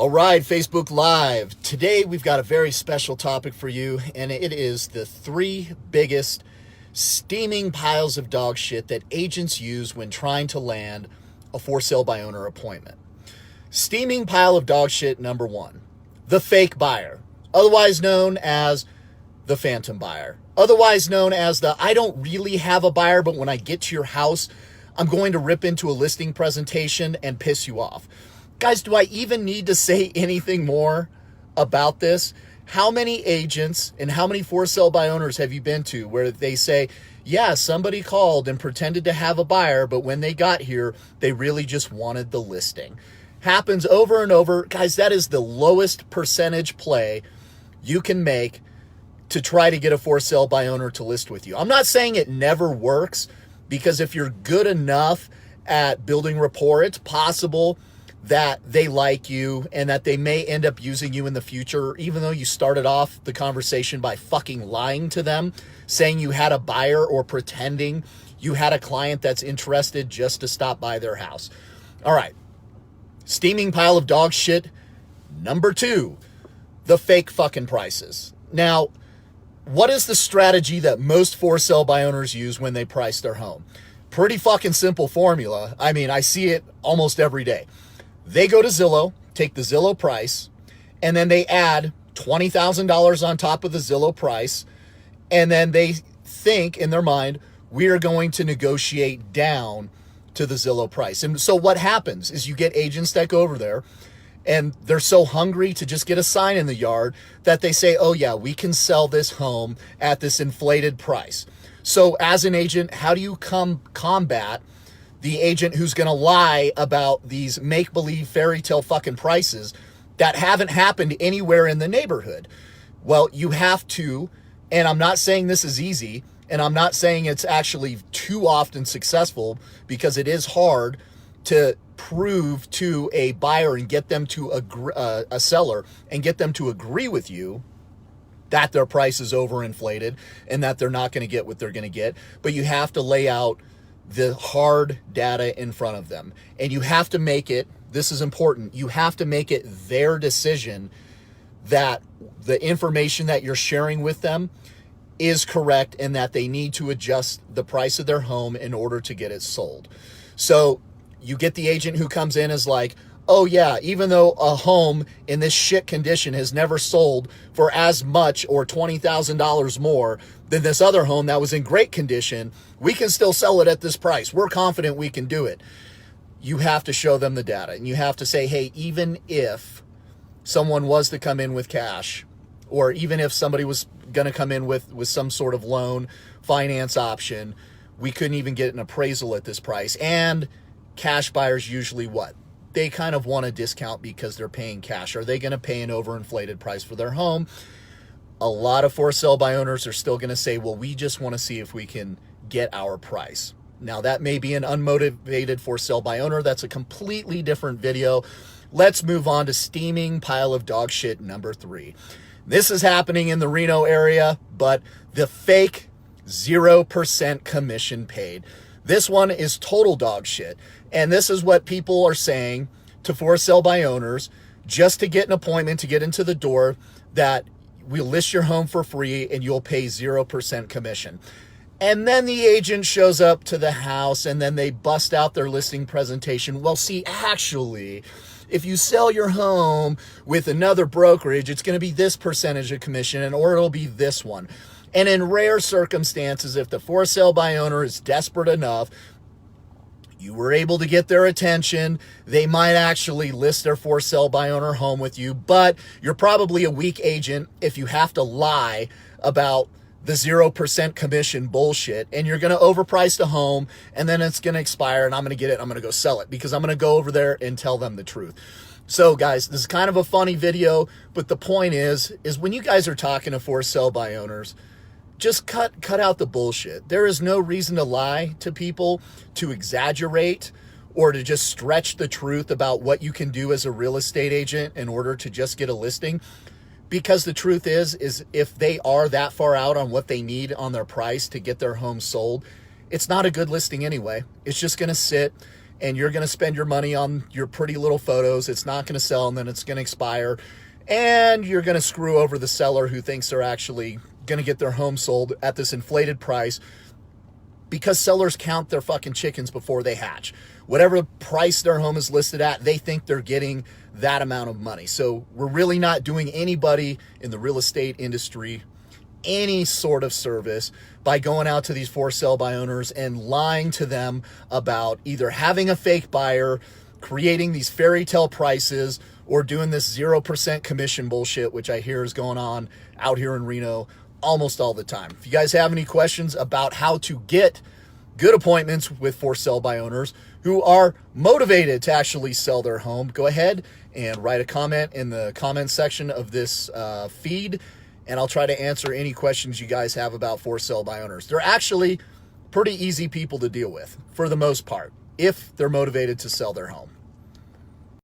All right, Facebook Live. Today we've got a very special topic for you, and it is the 3 biggest steaming piles of dog shit that agents use when trying to land a for sale by owner appointment. Steaming pile of dog shit number 1, the fake buyer, otherwise known as the phantom buyer, otherwise known as the I don't really have a buyer, but when I get to your house, I'm going to rip into a listing presentation and piss you off. Guys, do I even need to say anything more about this? How many agents and how many for sale by owners have you been to where they say, yeah, somebody called and pretended to have a buyer, but when they got here, they really just wanted the listing? Happens over and over. Guys, that is the lowest percentage play you can make to try to get a for sale by owner to list with you. I'm not saying it never works, because if you're good enough at building rapport, it's possible that they like you and that they may end up using you in the future, even though you started off the conversation by fucking lying to them, saying you had a buyer or pretending you had a client that's interested just to stop by their house. All right. Steaming pile of dog shit number 2, the fake fucking prices. Now, what is the strategy that most for sale by owners use when they price their home? Pretty fucking simple formula. I mean, I see it almost every day. They go to Zillow, take the Zillow price, and then they add $20,000 on top of the Zillow price, and then they think in their mind, we are going to negotiate down to the Zillow price. And so what happens is you get agents that go over there, and they're so hungry to just get a sign in the yard that they say, oh yeah, we can sell this home at this inflated price. So as an agent, how do you combat the agent who's going to lie about these make-believe fairy tale fucking prices that haven't happened anywhere in the neighborhood? Well, you have to, and I'm not saying this is easy, and I'm not saying it's actually too often successful, because it is hard to prove to a buyer and get them to agree, a seller, and get them to agree with you that their price is overinflated and that they're not going to get what they're going to get. But you have to lay out the hard data in front of them. And you have to make it, this is important, you have to make it their decision that the information that you're sharing with them is correct and that they need to adjust the price of their home in order to get it sold. So you get the agent who comes in as like, oh yeah, even though a home in this shit condition has never sold for as much or $20,000 more than this other home that was in great condition, we can still sell it at this price. We're confident we can do it. You have to show them the data, and you have to say, hey, even if someone was to come in with cash, or even if somebody was going to come in with some sort of loan finance option, we couldn't even get an appraisal at this price. And cash buyers usually what? They kind of want a discount because they're paying cash. Are they going to pay an overinflated price for their home? A lot of for sale by owners are still going to say, well, we just want to see if we can get our price. Now, that may be an unmotivated for sale by owner. That's a completely different video. Let's move on to steaming pile of dog shit number 3. This is happening in the Reno area, but the fake 0% commission paid. This one is total dog shit. And this is what people are saying to for sale by owners just to get an appointment, to get into the door, that we'll list your home for free and you'll pay 0% commission. And then the agent shows up to the house and then they bust out their listing presentation. Well, see, actually, if you sell your home with another brokerage, it's going to be this percentage of commission, or it'll be this one. And in rare circumstances, if the for sale by owner is desperate enough, you were able to get their attention, they might actually list their for sale by owner home with you, but you're probably a weak agent if you have to lie about the 0% commission bullshit, and you're going to overprice the home, and then it's going to expire, and I'm going to get it, I'm going to go sell it, because I'm going to go over there and tell them the truth. So guys, this is kind of a funny video, but the point is when you guys are talking to for sale by owners, just cut out the bullshit. There is no reason to lie to people, to exaggerate, or to just stretch the truth about what you can do as a real estate agent in order to just get a listing. Because the truth is if they are that far out on what they need on their price to get their home sold, it's not a good listing anyway. It's just going to sit and you're going to spend your money on your pretty little photos. It's not going to sell, and then it's going to expire, and you're going to screw over the seller who thinks they're actually going to get their home sold at this inflated price, because sellers count their fucking chickens before they hatch. Whatever price their home is listed at, they think they're getting that amount of money. So we're really not doing anybody in the real estate industry any sort of service by going out to these for sale by owners and lying to them about either having a fake buyer, creating these fairy tale prices, or doing this 0% commission bullshit, which I hear is going on out here in Reno almost all the time. If you guys have any questions about how to get good appointments with for sale by owners who are motivated to actually sell their home, go ahead and write a comment in the comment section of this feed, and I'll try to answer any questions you guys have about for sale by owners. They're actually pretty easy people to deal with for the most part, if they're motivated to sell their home.